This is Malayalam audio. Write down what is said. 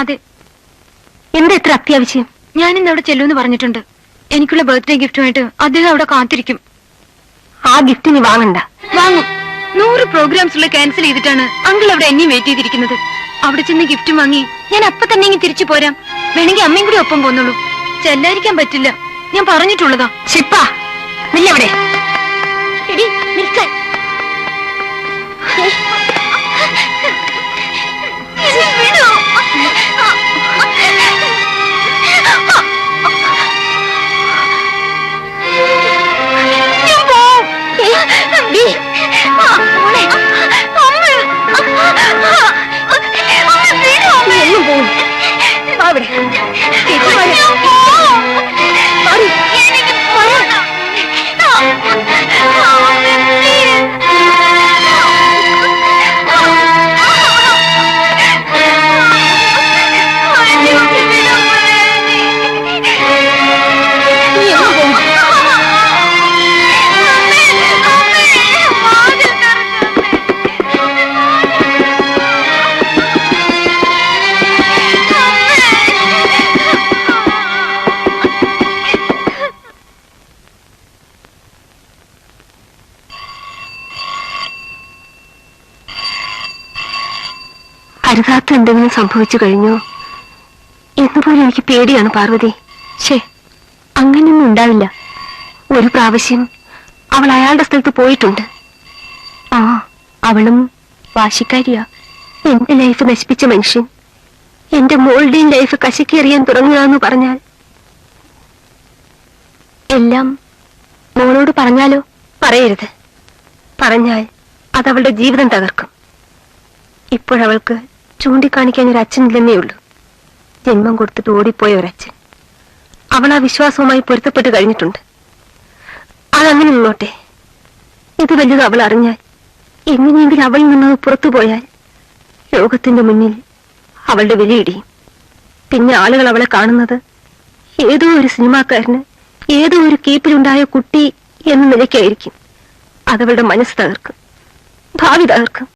അതെ. എന്താ ഇത്ര അത്യാവശ്യം? ഞാൻ ഇന്ന് അവിടെ ചെല്ലൂന്ന് പറഞ്ഞിട്ടുണ്ട്. എനിക്കുള്ള ബർത്ത്ഡേ ഗിഫ്റ്റുമായിട്ട് അദ്ദേഹം അവിടെ കാത്തിരിക്കും. ആ ഗിഫ്റ്റ് നീ വാങ്ങണ്ട. വാങ്ങും. 100 പ്രോഗ്രാംസ് ക്യാൻസൽ ചെയ്തിട്ടാണ് അങ്കിൾ അവിടെ എന്നെയും വെയിറ്റ് ചെയ്തിരിക്കുന്നത്. അവിടെ ചെന്ന് ഗിഫ്റ്റ് വാങ്ങി ഞാൻ അപ്പൊ തന്നെ ഇങ്ങ് തിരിച്ചു പോരാം. വേണമെങ്കിൽ അമ്മയും കൂടി ഒപ്പം പോന്നുള്ളൂ. ചെല്ലാതിരിക്കാൻ പറ്റില്ല. ഞാൻ പറഞ്ഞിട്ടുള്ളതാ. ശിപ്പാ, നില്ലവിടെ. അരുതാത്ത എന്തെങ്കിലും സംഭവിച്ചു കഴിഞ്ഞോ എന്നുപോലും എനിക്ക് പേടിയാണ് പാർവതി. ശേ, അങ്ങനെയൊന്നും ഉണ്ടാവില്ല. ഒരു പ്രാവശ്യം അവൾ അയാളുടെ സ്ഥലത്ത് പോയിട്ടുണ്ട്. ആ, അവളും വാശിക്കാരിയാ. എന്റെ ലൈഫ് നശിപ്പിച്ച മനുഷ്യൻ എന്റെ മോളുടെയും ലൈഫ് കശക്കിയെറിയാൻ തുടങ്ങുകയെന്ന് പറഞ്ഞാൽ എല്ലാം മോളോട് പറഞ്ഞാലോ? പറയരുത്. പറഞ്ഞാൽ അതവളുടെ ജീവിതം തകർക്കും. ഇപ്പോഴവൾക്ക് ചൂണ്ടിക്കാണിക്കാൻ ഒരു അച്ഛനില്ലെന്നേ ഉള്ളൂ. ജന്മം കൊടുത്തിട്ട് ഓടിപ്പോയ ഒരച്ഛൻ. അവൾ ആ വിശ്വാസവുമായി പൊരുത്തപ്പെട്ട് കഴിഞ്ഞിട്ടുണ്ട്. അതങ്ങനെ നിന്നോട്ടെ. ഇത് വലുത് അവൾ അറിഞ്ഞാൽ, എങ്ങനെയെങ്കിലും അവളിൽ നിന്നത് പുറത്തു പോയാൽ ലോകത്തിന്റെ മുന്നിൽ അവളുടെ വിലയിടിയും. പിന്നെ ആളുകൾ അവളെ കാണുന്നത് ഏതോ ഒരു സിനിമാക്കാരന് ഏതോ ഒരു കീപ്പിലുണ്ടായ കുട്ടി എന്ന നിലയ്ക്കായിരിക്കും. അതവളുടെ മനസ്സ് തകർക്കും, ഭാവി തകർക്കും.